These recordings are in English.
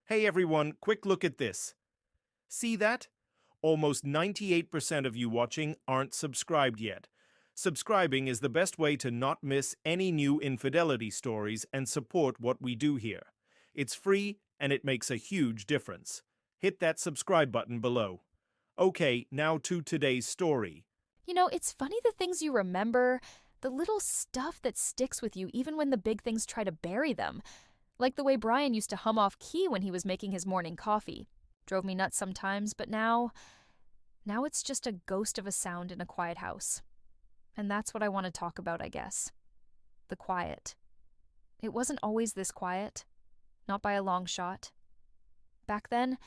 Hey everyone, quick look at this. See that? Almost 98% of you watching aren't subscribed yet. Subscribing is the best way to not miss any new infidelity stories and support what we do here. It's free and it makes a huge difference. Hit that subscribe button below. Okay, now to today's story. It's funny the things you remember, the little stuff that sticks with you even when the big things try to bury them. Like the way Brian used to hum off key when he was making his morning coffee. Drove me nuts sometimes, but now it's just a ghost of a sound in a quiet house. And that's what I want to talk about, I guess. The quiet. It wasn't always this quiet. Not by a long shot. Back then,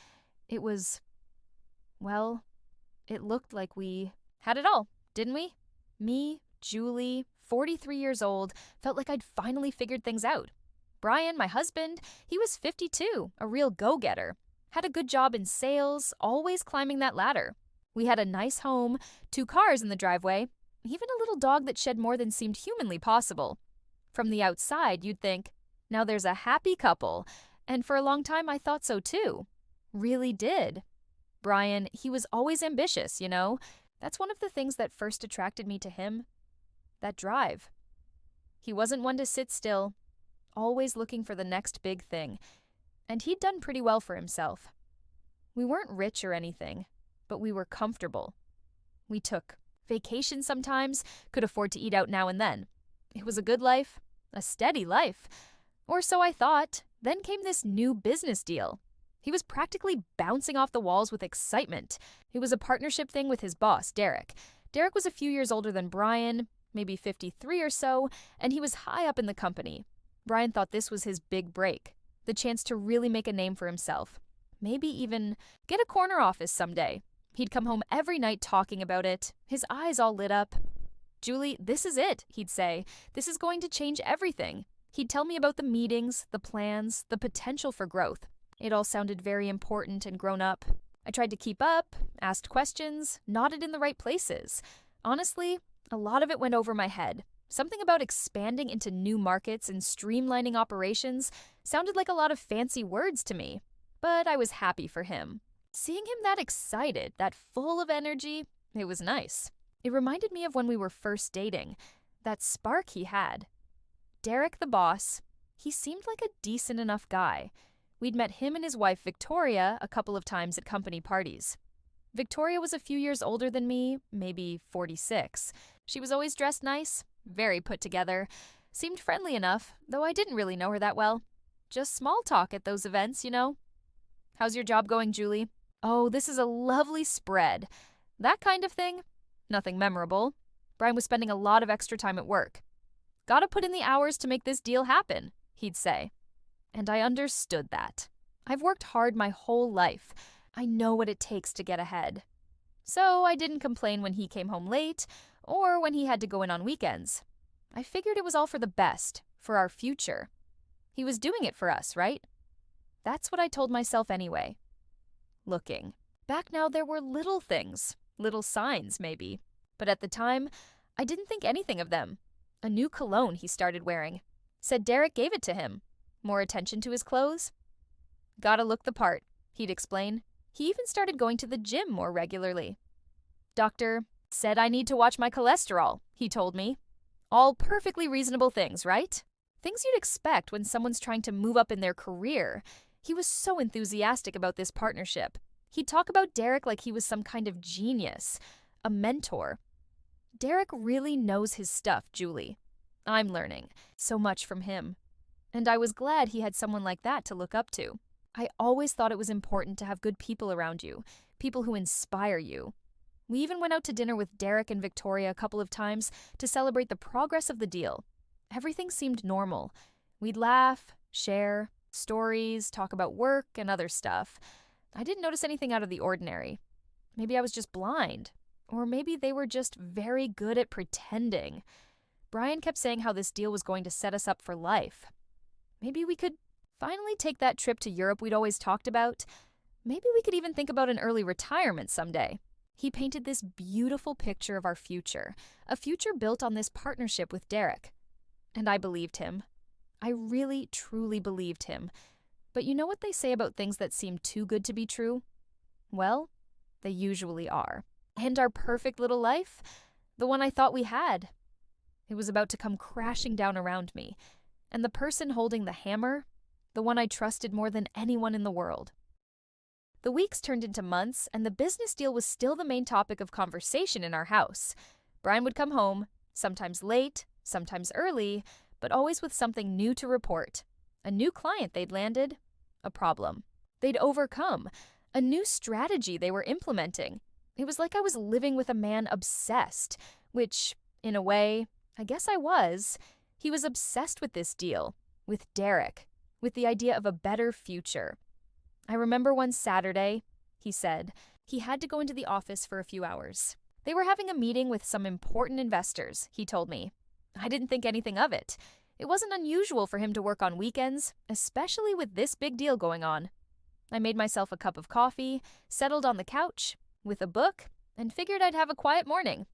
it was, well, it looked like we had it all, didn't we? Me, Julie, 43 years old, felt like I'd finally figured things out. Brian, my husband, he was 52, a real go-getter. Had a good job in sales, always climbing that ladder. We had a nice home, 2 cars in the driveway, even a little dog that shed more than seemed humanly possible. From the outside, you'd think, now there's a happy couple, and for a long time I thought so too. Really did. Brian, he was always ambitious, That's one of the things that first attracted me to him. That drive. He wasn't one to sit still, always looking for the next big thing. And he'd done pretty well for himself. We weren't rich or anything, but we were comfortable. We took vacations sometimes, could afford to eat out now and then. It was a good life, a steady life. Or so I thought. Then came this new business deal. He was practically bouncing off the walls with excitement. It was a partnership thing with his boss, Derek. Derek was a few years older than Brian, maybe 53 or so, and he was high up in the company. Brian thought this was his big break, the chance to really make a name for himself. Maybe even get a corner office someday. He'd come home every night talking about it, his eyes all lit up. "Julie, this is it," he'd say. "This is going to change everything." He'd tell me about the meetings, the plans, the potential for growth. It all sounded very important and grown up. I tried to keep up, asked questions, nodded in the right places. Honestly, a lot of it went over my head. Something about expanding into new markets and streamlining operations sounded like a lot of fancy words to me. But I was happy for him. Seeing him that excited, that full of energy, it was nice. It reminded me of when we were first dating, that spark he had. Derek, the boss, he seemed like a decent enough guy. We'd met him and his wife, Victoria, a couple of times at company parties. Victoria was a few years older than me, maybe 46. She was always dressed nice, very put together, seemed friendly enough, though I didn't really know her that well. Just small talk at those events, How's your job going, Julie? Oh, this is a lovely spread. That kind of thing. Nothing memorable. Brian was spending a lot of extra time at work. Gotta put in the hours to make this deal happen, he'd say. And I understood that. I've worked hard my whole life. I know what it takes to get ahead. So I didn't complain when he came home late or when he had to go in on weekends. I figured it was all for the best, for our future. He was doing it for us, right? That's what I told myself anyway. Looking back now, there were little things, little signs maybe. But at the time, I didn't think anything of them. A new cologne he started wearing. Said Derek gave it to him. More attention to his clothes? Gotta look the part, he'd explain. He even started going to the gym more regularly. Doctor said I need to watch my cholesterol, he told me. All perfectly reasonable things, right? Things you'd expect when someone's trying to move up in their career. He was so enthusiastic about this partnership. He'd talk about Derek like he was some kind of genius, a mentor. Derek really knows his stuff, Julie. I'm learning so much from him. And I was glad he had someone like that to look up to. I always thought it was important to have good people around you, people who inspire you. We even went out to dinner with Derek and Victoria a couple of times to celebrate the progress of the deal. Everything seemed normal. We'd laugh, share, stories, talk about work and other stuff. I didn't notice anything out of the ordinary. Maybe I was just blind. Or maybe they were just very good at pretending. Brian kept saying how this deal was going to set us up for life. Maybe we could finally take that trip to Europe we'd always talked about. Maybe we could even think about an early retirement someday. He painted this beautiful picture of our future, a future built on this partnership with Derek. And I believed him. I really, truly believed him. But you know what they say about things that seem too good to be true? Well, they usually are. And our perfect little life, the one I thought we had, it was about to come crashing down around me. And the person holding the hammer, the one I trusted more than anyone in the world. The weeks turned into months, and the business deal was still the main topic of conversation in our house. Brian would come home, sometimes late, sometimes early, but always with something new to report. A new client they'd landed, a problem they'd overcome, a new strategy they were implementing. It was like I was living with a man obsessed, which, in a way, I guess I was. He was obsessed with this deal, with Derek, with the idea of a better future. I remember one Saturday, he said, he had to go into the office for a few hours. They were having a meeting with some important investors, he told me. I didn't think anything of it. It wasn't unusual for him to work on weekends, especially with this big deal going on. I made myself a cup of coffee, settled on the couch, with a book, and figured I'd have a quiet morning.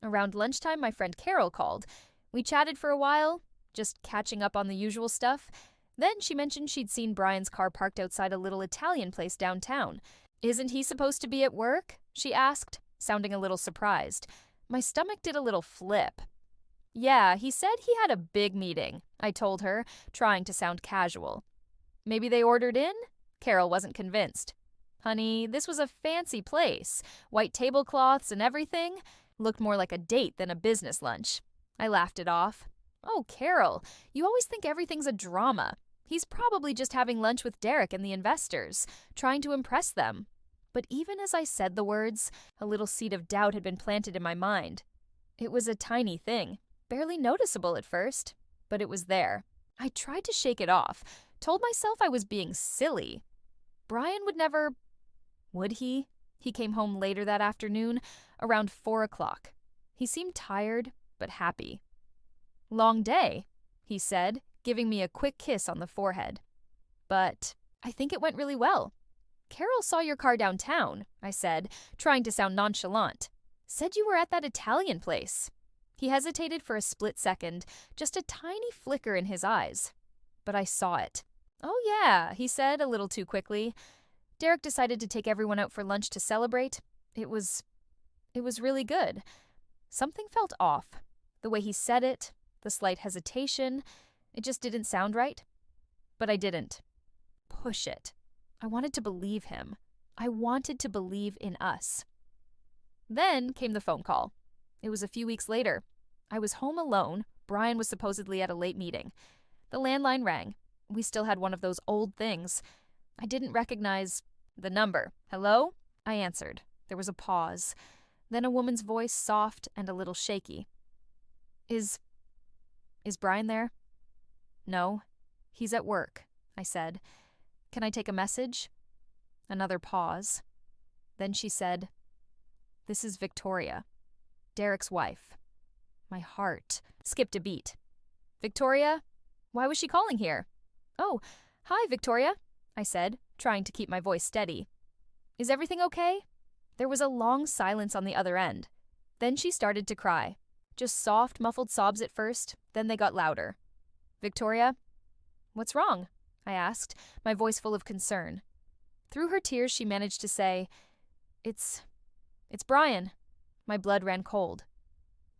Around lunchtime, my friend Carol called. We chatted for a while, just catching up on the usual stuff. Then she mentioned she'd seen Brian's car parked outside a little Italian place downtown. Isn't he supposed to be at work? She asked, sounding a little surprised. My stomach did a little flip. Yeah, he said he had a big meeting, I told her, trying to sound casual. Maybe they ordered in? Carol wasn't convinced. Honey, this was a fancy place. White tablecloths and everything. Looked more like a date than a business lunch. I laughed it off. Oh, Carol, you always think everything's a drama. He's probably just having lunch with Derek and the investors, trying to impress them. But even as I said the words, a little seed of doubt had been planted in my mind. It was a tiny thing, barely noticeable at first, but it was there. I tried to shake it off, told myself I was being silly. Brian would never... Would he? He came home later that afternoon, around 4 o'clock. He seemed tired, but happy. Long day, he said, giving me a quick kiss on the forehead. But I think it went really well. Carol saw your car downtown, I said, trying to sound nonchalant. Said you were at that Italian place. He hesitated for a split second, just a tiny flicker in his eyes. But I saw it. Oh yeah, he said a little too quickly. Derek decided to take everyone out for lunch to celebrate. It was really good. Something felt off. The way he said it, the slight hesitation, it just didn't sound right. But I didn't. Push it. I wanted to believe him. I wanted to believe in us. Then came the phone call. It was a few weeks later. I was home alone. Brian was supposedly at a late meeting. The landline rang. We still had one of those old things. I didn't recognize the number. Hello? I answered. There was a pause. Then a woman's voice, soft and a little shaky. Is Brian there? No. He's at work, I said. Can I take a message? Another pause. Then she said, This is Victoria, Derek's wife. My heart skipped a beat. Victoria? Why was she calling here? Oh, hi, Victoria, I said, trying to keep my voice steady. Is everything okay? There was a long silence on the other end. Then she started to cry. Just soft, muffled sobs at first, then they got louder. Victoria? What's wrong? I asked, my voice full of concern. Through her tears, she managed to say, It's Brian. My blood ran cold.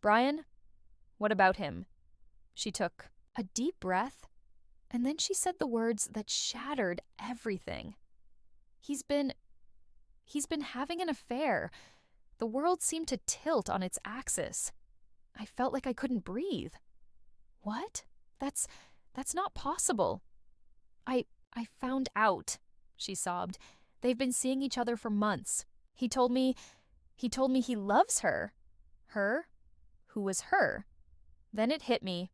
Brian? What about him? She took a deep breath, and then she said the words that shattered everything. He's been having an affair. The world seemed to tilt on its axis. I felt like I couldn't breathe. What? That's not possible. I found out, she sobbed. They've been seeing each other for months. He told me he loves her. Her? Who was her? Then it hit me.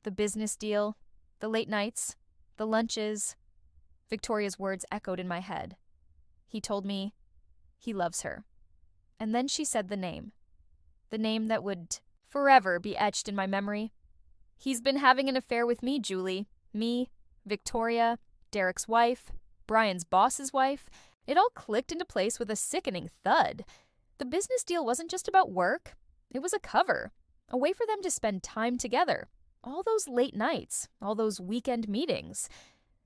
The business deal, the late nights, the lunches. Victoria's words echoed in my head. He told me he loves her. And then she said the name that would forever be etched in my memory. He's been having an affair with me, Julie. Me, Victoria, Derek's wife, Brian's boss's wife. It all clicked into place with a sickening thud. The business deal wasn't just about work. It was a cover, a way for them to spend time together. All those late nights, all those weekend meetings.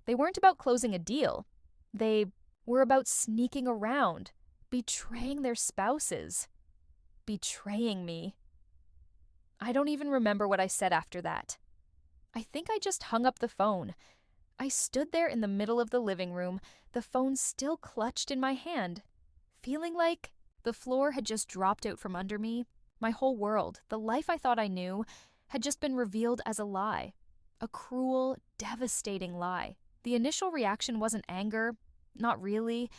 They weren't about closing a deal. They were about sneaking around, betraying their spouses, betraying me. I don't even remember what I said after that. I think I just hung up the phone. I stood there in the middle of the living room, the phone still clutched in my hand, feeling like the floor had just dropped out from under me. My whole world, the life I thought I knew, had just been revealed as a lie. A cruel, devastating lie. The initial reaction wasn't anger, not really.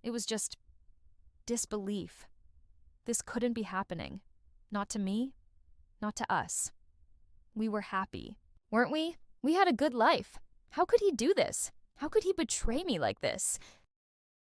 It was just disbelief. This couldn't be happening. Not to me, not to us. We were happy, weren't we? We had a good life. How could he do this? How could he betray me like this?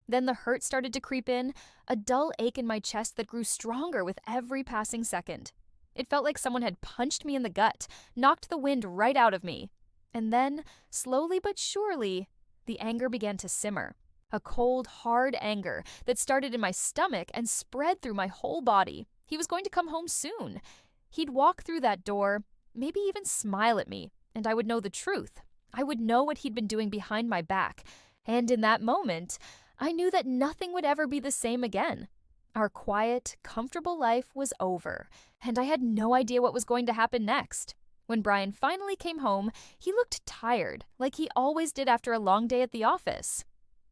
Then the hurt started to creep in, a dull ache in my chest that grew stronger with every passing second. It felt like someone had punched me in the gut, knocked the wind right out of me. And then, slowly but surely, the anger began to simmer. A cold, hard anger that started in my stomach and spread through my whole body. He was going to come home soon. He'd walk through that door, maybe even smile at me, and I would know the truth. I would know what he'd been doing behind my back. And in that moment, I knew that nothing would ever be the same again. Our quiet, comfortable life was over, and I had no idea what was going to happen next. When Brian finally came home, he looked tired, like he always did after a long day at the office.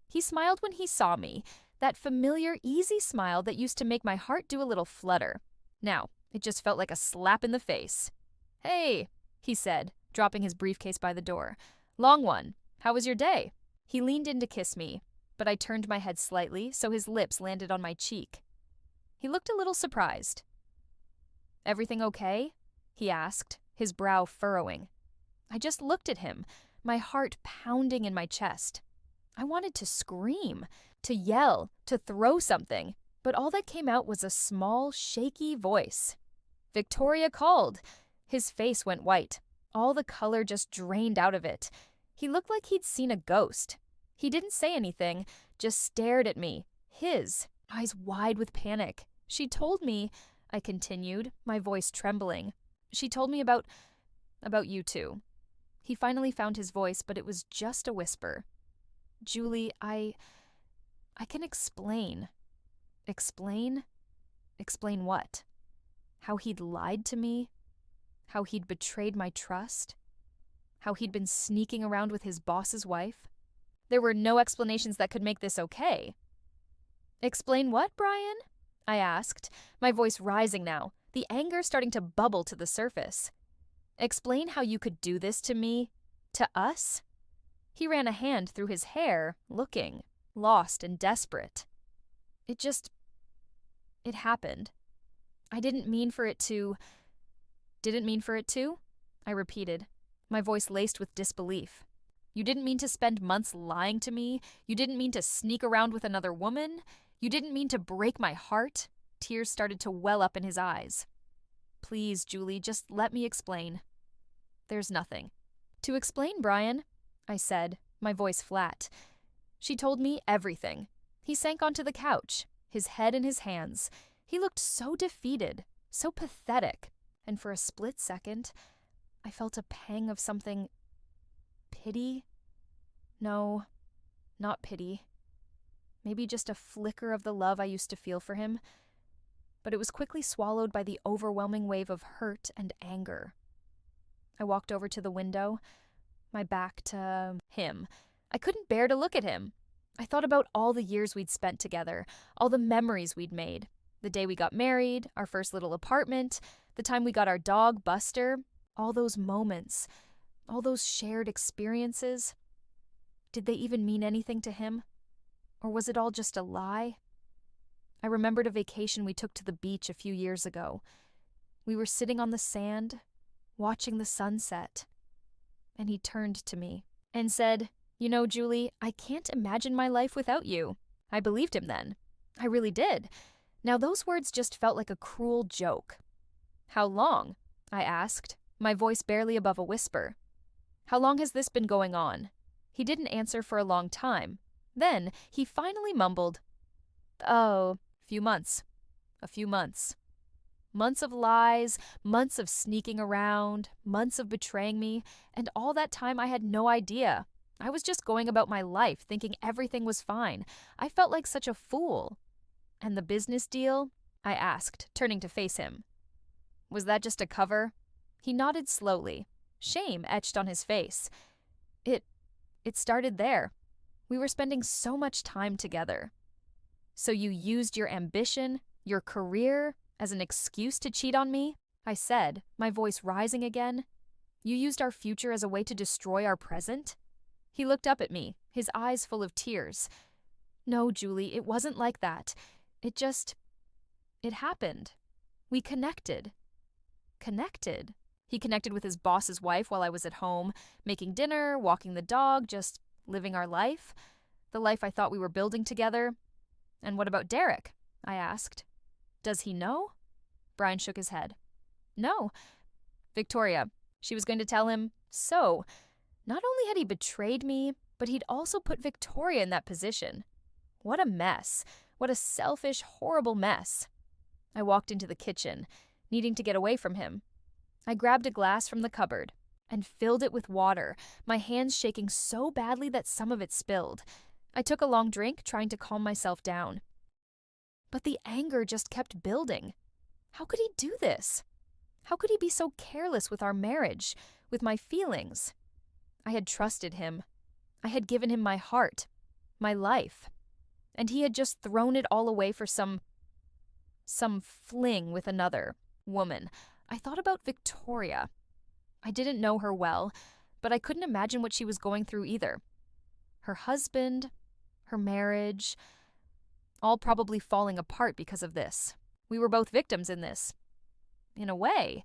He smiled when he saw me, that familiar, easy smile that used to make my heart do a little flutter. Now, it just felt like a slap in the face. "Hey," he said, dropping his briefcase by the door. "Long one, how was your day?" He leaned in to kiss me, but I turned my head slightly so his lips landed on my cheek. He looked a little surprised. "Everything okay?" he asked, his brow furrowing. I just looked at him, my heart pounding in my chest. I wanted to scream, to yell, to throw something, but all that came out was a small, shaky voice. "Victoria called." His face went white. All the color just drained out of it. He looked like he'd seen a ghost. He didn't say anything, just stared at me, his eyes wide with panic. "She told me," I continued, my voice trembling. "She told me about you two." He finally found his voice, but it was just a whisper. "Julie, I can explain." Explain? Explain what? How he'd lied to me? How he'd betrayed my trust? How he'd been sneaking around with his boss's wife? There were no explanations that could make this okay. "Explain what, Brian?" I asked, my voice rising now, the anger starting to bubble to the surface. "Explain how you could do this to me, to us?" He ran a hand through his hair, looking lost and desperate. It happened. I didn't mean for it to. "Didn't mean for it to?" I repeated, my voice laced with disbelief. "You didn't mean to spend months lying to me? You didn't mean to sneak around with another woman? You didn't mean to break my heart?" Tears started to well up in his eyes. "Please, Julie, just let me explain." "There's nothing to explain, Brian," I said, my voice flat. She told me everything. He sank onto the couch, his head in his hands. He looked so defeated, so pathetic, and for a split second, I felt a pang of something. Pity? No, not pity. Maybe just a flicker of the love I used to feel for him. But it was quickly swallowed by the overwhelming wave of hurt and anger. I walked over to the window, my back to him. I couldn't bear to look at him. I thought about all the years we'd spent together, all the memories we'd made. The day we got married, our first little apartment, the time we got our dog, Buster, all those moments, all those shared experiences. Did they even mean anything to him? Or was it all just a lie? I remembered a vacation we took to the beach a few years ago. We were sitting on the sand, watching the sunset. And he turned to me and said, "You know, Julie, I can't imagine my life without you." I believed him then. I really did. Now those words just felt like a cruel joke. "How long?" I asked, my voice barely above a whisper. "How long has this been going on?" He didn't answer for a long time. Then he finally mumbled, "Oh, few months. A few months." Months of lies, months of sneaking around, months of betraying me, and all that time I had no idea. I was just going about my life thinking everything was fine. I felt like such a fool. And the business deal? I asked, turning to face him. Was that just a cover? He nodded slowly, shame etched on his face. It started there. We were spending so much time together. So you used your ambition, your career, as an excuse to cheat on me? I said, my voice rising again. You used our future as a way to destroy our present? He looked up at me, his eyes full of tears. No, Julie, it wasn't like that. It happened. We connected. Connected? He connected with his boss's wife while I was at home, making dinner, walking the dog, just living our life. The life I thought we were building together. And what about Derek? I asked. Does he know? Brian shook his head. No. Victoria, she was going to tell him, so, not only had he betrayed me, but he'd also put Victoria in that position. What a mess. What a selfish, horrible mess. I walked into the kitchen, needing to get away from him. I grabbed a glass from the cupboard and filled it with water, my hands shaking so badly that some of it spilled. I took a long drink, trying to calm myself down. But the anger just kept building. How could he do this? How could he be so careless with our marriage, with my feelings? I had trusted him. I had given him my heart, my life. And he had just thrown it all away for some fling with another woman. I thought about Victoria. I didn't know her well, but I couldn't imagine what she was going through either. Her husband, her marriage, all probably falling apart because of this. We were both victims in this. In a way,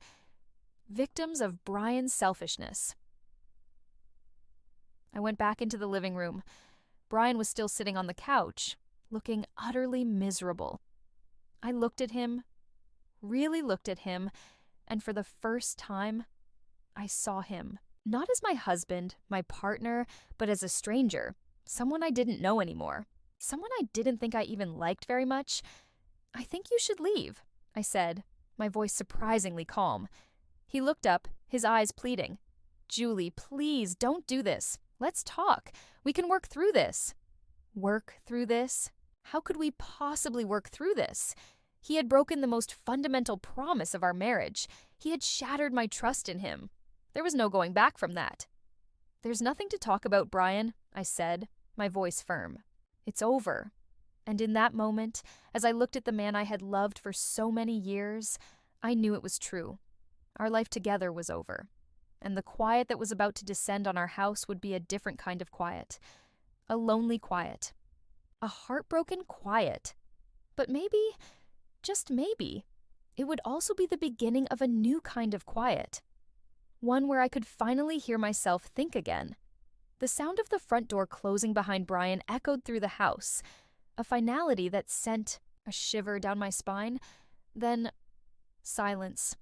victims of Brian's selfishness. I went back into the living room. Brian was still sitting on the couch, looking utterly miserable. I looked at him, really looked at him, and for the first time, I saw him. Not as my husband, my partner, but as a stranger, someone I didn't know anymore, someone I didn't think I even liked very much. I think you should leave, I said, my voice surprisingly calm. He looked up, his eyes pleading. Julie, please, don't do this. Let's talk. We can work through this. Work through this? How could we possibly work through this? He had broken the most fundamental promise of our marriage. He had shattered my trust in him. There was no going back from that. There's nothing to talk about, Brian, I said, my voice firm. It's over. And in that moment, as I looked at the man I had loved for so many years, I knew it was true. Our life together was over. And the quiet that was about to descend on our house would be a different kind of quiet. A lonely quiet. A heartbroken quiet. But maybe, just maybe, it would also be the beginning of a new kind of quiet. One where I could finally hear myself think again. The sound of the front door closing behind Brian echoed through the house, a finality that sent a shiver down my spine. Then, silence.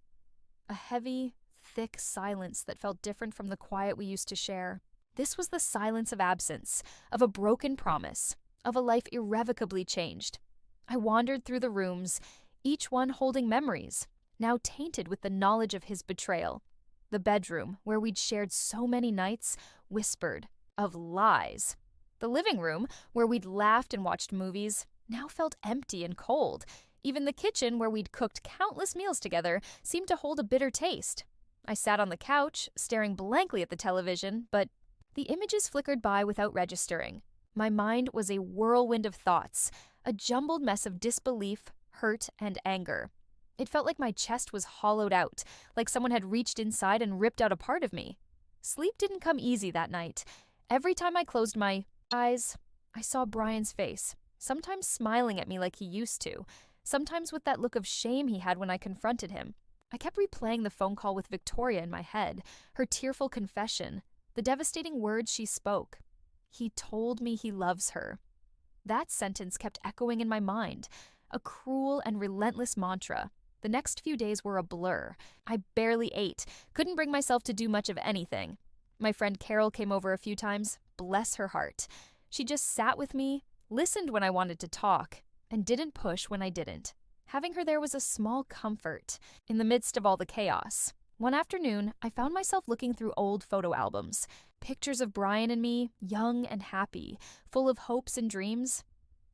A heavy, thick silence that felt different from the quiet we used to share. This was the silence of absence, of a broken promise, of a life irrevocably changed. I wandered through the rooms, each one holding memories, now tainted with the knowledge of his betrayal. The bedroom, where we'd shared so many nights, whispered of lies. The living room, where we'd laughed and watched movies, now felt empty and cold. Even the kitchen, where we'd cooked countless meals together, seemed to hold a bitter taste. I sat on the couch, staring blankly at the television, but the images flickered by without registering. My mind was a whirlwind of thoughts, a jumbled mess of disbelief, hurt, and anger. It felt like my chest was hollowed out, like someone had reached inside and ripped out a part of me. Sleep didn't come easy that night. Every time I closed my eyes, I saw Brian's face, sometimes smiling at me like he used to, sometimes with that look of shame he had when I confronted him. I kept replaying the phone call with Victoria in my head, her tearful confession, the devastating words she spoke. He told me he loves her. That sentence kept echoing in my mind, a cruel and relentless mantra. The next few days were a blur. I barely ate, couldn't bring myself to do much of anything. My friend Carol came over a few times, bless her heart. She just sat with me, listened when I wanted to talk, and didn't push when I didn't. Having her there was a small comfort in the midst of all the chaos. One afternoon, I found myself looking through old photo albums. Pictures of Brian and me, young and happy, full of hopes and dreams.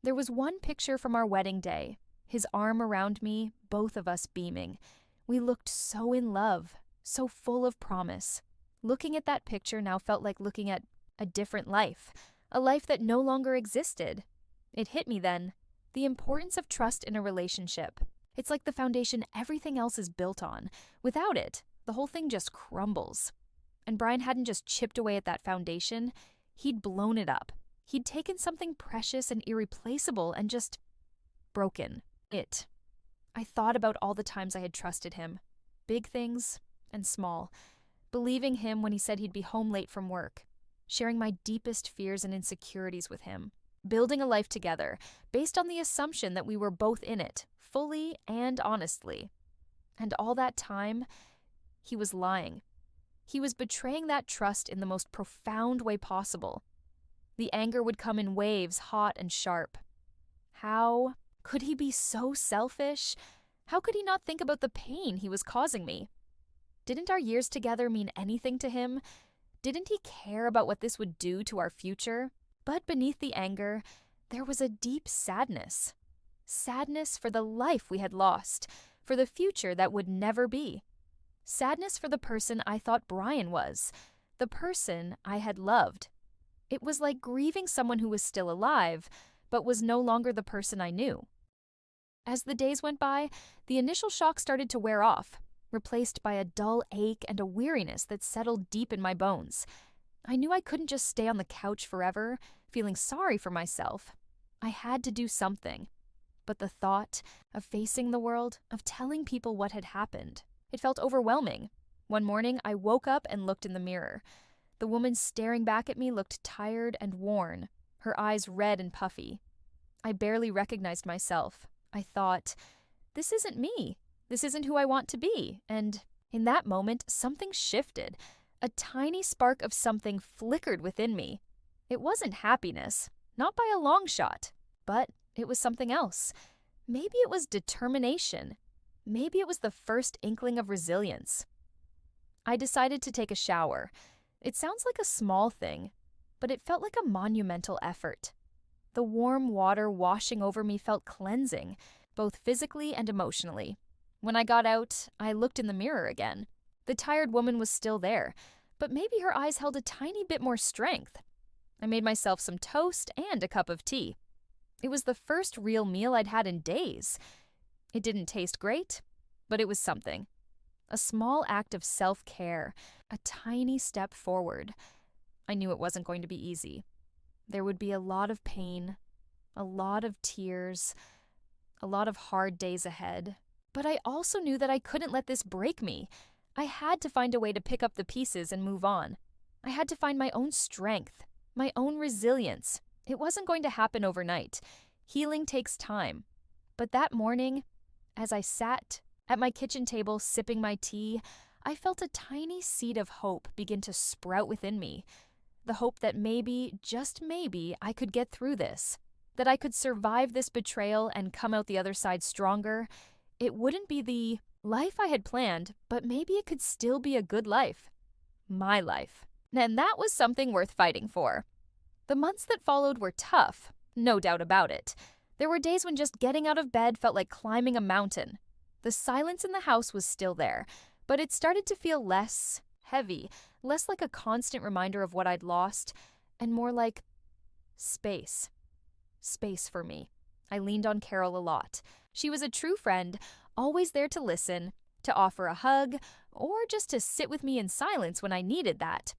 There was one picture from our wedding day, his arm around me, both of us beaming. We looked so in love, so full of promise. Looking at that picture now felt like looking at a different life, a life that no longer existed. It hit me then, the importance of trust in a relationship. It's like the foundation everything else is built on. Without it, the whole thing just crumbles. And Brian hadn't just chipped away at that foundation, he'd blown it up. He'd taken something precious and irreplaceable and just broken it. I thought about all the times I had trusted him, big things and small, believing him when he said he'd be home late from work, sharing my deepest fears and insecurities with him, building a life together based on the assumption that we were both in it, fully and honestly. And all that time, he was lying. He was betraying that trust in the most profound way possible. The anger would come in waves, hot and sharp. How could he be so selfish? How could he not think about the pain he was causing me? Didn't our years together mean anything to him? Didn't he care about what this would do to our future? But beneath the anger, there was a deep sadness. Sadness for the life we had lost, for the future that would never be. Sadness for the person I thought Brian was, the person I had loved. It was like grieving someone who was still alive, but was no longer the person I knew. As the days went by, the initial shock started to wear off, replaced by a dull ache and a weariness that settled deep in my bones. I knew I couldn't just stay on the couch forever, feeling sorry for myself. I had to do something. But the thought of facing the world, of telling people what had happened, it felt overwhelming. One morning, I woke up and looked in the mirror. The woman staring back at me looked tired and worn, her eyes red and puffy. I barely recognized myself. I thought, this isn't me. This isn't who I want to be. And in that moment, something shifted. A tiny spark of something flickered within me. It wasn't happiness, not by a long shot, but it was something else. Maybe it was determination. Maybe it was the first inkling of resilience. I decided to take a shower. It sounds like a small thing, but it felt like a monumental effort. The warm water washing over me felt cleansing, both physically and emotionally. When I got out, I looked in the mirror again. The tired woman was still there, but maybe her eyes held a tiny bit more strength. I made myself some toast and a cup of tea. It was the first real meal I'd had in days. It didn't taste great, but it was something. A small act of self-care, a tiny step forward. I knew it wasn't going to be easy. There would be a lot of pain, a lot of tears, a lot of hard days ahead. But I also knew that I couldn't let this break me. I had to find a way to pick up the pieces and move on. I had to find my own strength, my own resilience. It wasn't going to happen overnight. Healing takes time. But that morning, as I sat at my kitchen table sipping my tea, I felt a tiny seed of hope begin to sprout within me. The hope that maybe, just maybe, I could get through this. That I could survive this betrayal and come out the other side stronger. It wouldn't be the life I had planned, but maybe it could still be a good life. My life. And that was something worth fighting for. The months that followed were tough, no doubt about it. There were days when just getting out of bed felt like climbing a mountain. The silence in the house was still there, but it started to feel less heavy, less like a constant reminder of what I'd lost, and more like space. Space for me. I leaned on Carol a lot. She was a true friend, always there to listen, to offer a hug, or just to sit with me in silence when I needed that.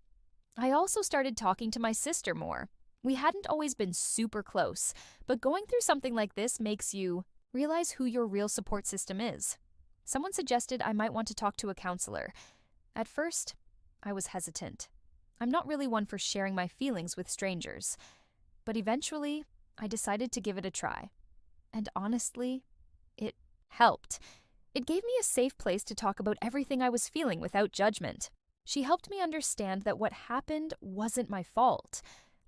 I also started talking to my sister more. We hadn't always been super close, but going through something like this makes you realize who your real support system is. Someone suggested I might want to talk to a counselor. At first, I was hesitant. I'm not really one for sharing my feelings with strangers. But eventually, I decided to give it a try. And honestly, it helped. It gave me a safe place to talk about everything I was feeling without judgment. She helped me understand that what happened wasn't my fault,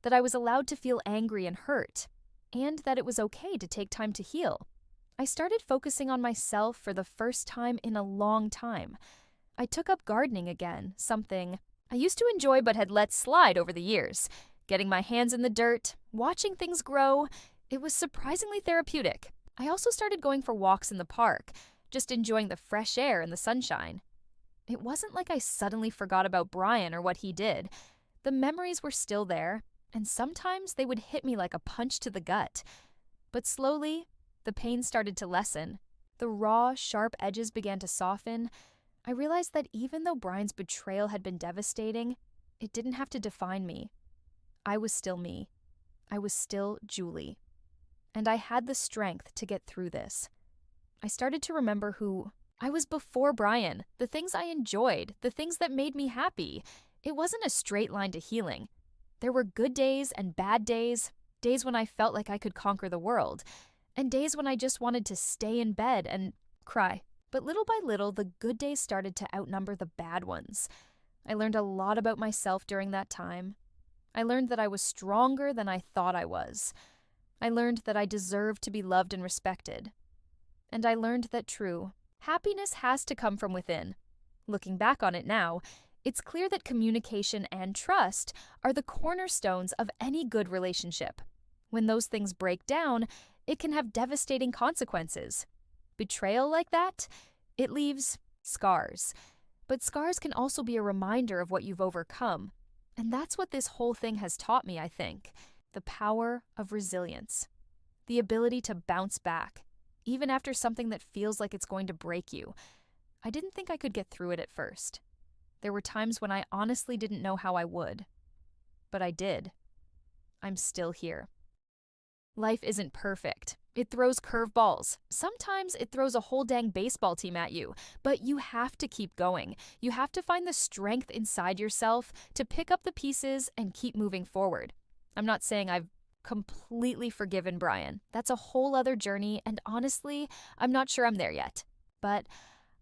that I was allowed to feel angry and hurt, and that it was okay to take time to heal. I started focusing on myself for the first time in a long time. I took up gardening again, something I used to enjoy but had let slide over the years. Getting my hands in the dirt, watching things grow, it was surprisingly therapeutic. I also started going for walks in the park, just enjoying the fresh air and the sunshine. It wasn't like I suddenly forgot about Brian or what he did. The memories were still there, and sometimes they would hit me like a punch to the gut. But slowly, the pain started to lessen. The raw, sharp edges began to soften. I realized that even though Brian's betrayal had been devastating, it didn't have to define me. I was still me. I was still Julie. And I had the strength to get through this. I started to remember who I was before Brian, the things I enjoyed, the things that made me happy. It wasn't a straight line to healing. There were good days and bad days, days when I felt like I could conquer the world, and days when I just wanted to stay in bed and cry. But little by little, the good days started to outnumber the bad ones. I learned a lot about myself during that time. I learned that I was stronger than I thought I was. I learned that I deserved to be loved and respected. And I learned that true happiness has to come from within. Looking back on it now, it's clear that communication and trust are the cornerstones of any good relationship. When those things break down, it can have devastating consequences. Betrayal like that, it leaves scars. But scars can also be a reminder of what you've overcome. And that's what this whole thing has taught me, I think. The power of resilience. The ability to bounce back, even after something that feels like it's going to break you. I didn't think I could get through it at first. There were times when I honestly didn't know how I would. But I did. I'm still here. Life isn't perfect. It throws curveballs. Sometimes it throws a whole dang baseball team at you. But you have to keep going. You have to find the strength inside yourself to pick up the pieces and keep moving forward. I'm not saying I've completely forgiven Brian. That's a whole other journey, and honestly, I'm not sure I'm there yet. But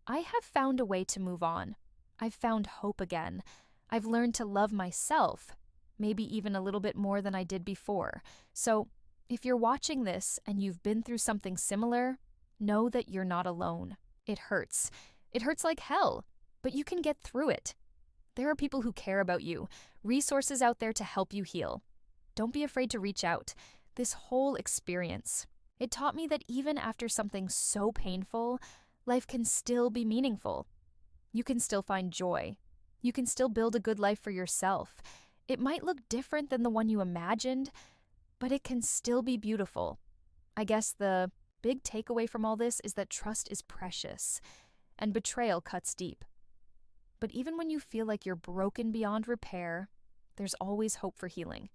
I have found a way to move on. I've found hope again. I've learned to love myself, maybe even a little bit more than I did before. So, if you're watching this and you've been through something similar, know that you're not alone. It hurts. It hurts like hell, but you can get through it. There are people who care about you, resources out there to help you heal. Don't be afraid to reach out. This whole experience, it taught me that even after something so painful, life can still be meaningful. You can still find joy. You can still build a good life for yourself. It might look different than the one you imagined, but it can still be beautiful. I guess the big takeaway from all this is that trust is precious, and betrayal cuts deep. But even when you feel like you're broken beyond repair, there's always hope for healing.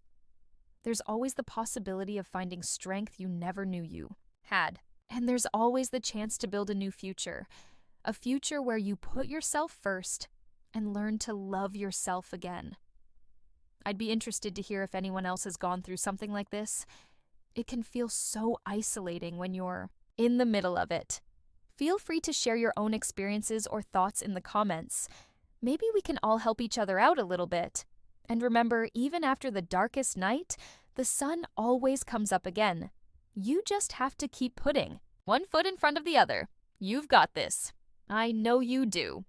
There's always the possibility of finding strength you never knew you had. And there's always the chance to build a new future. A future where you put yourself first and learn to love yourself again. I'd be interested to hear if anyone else has gone through something like this. It can feel so isolating when you're in the middle of it. Feel free to share your own experiences or thoughts in the comments. Maybe we can all help each other out a little bit. And remember, even after the darkest night, the sun always comes up again. You just have to keep putting one foot in front of the other. You've got this. I know you do.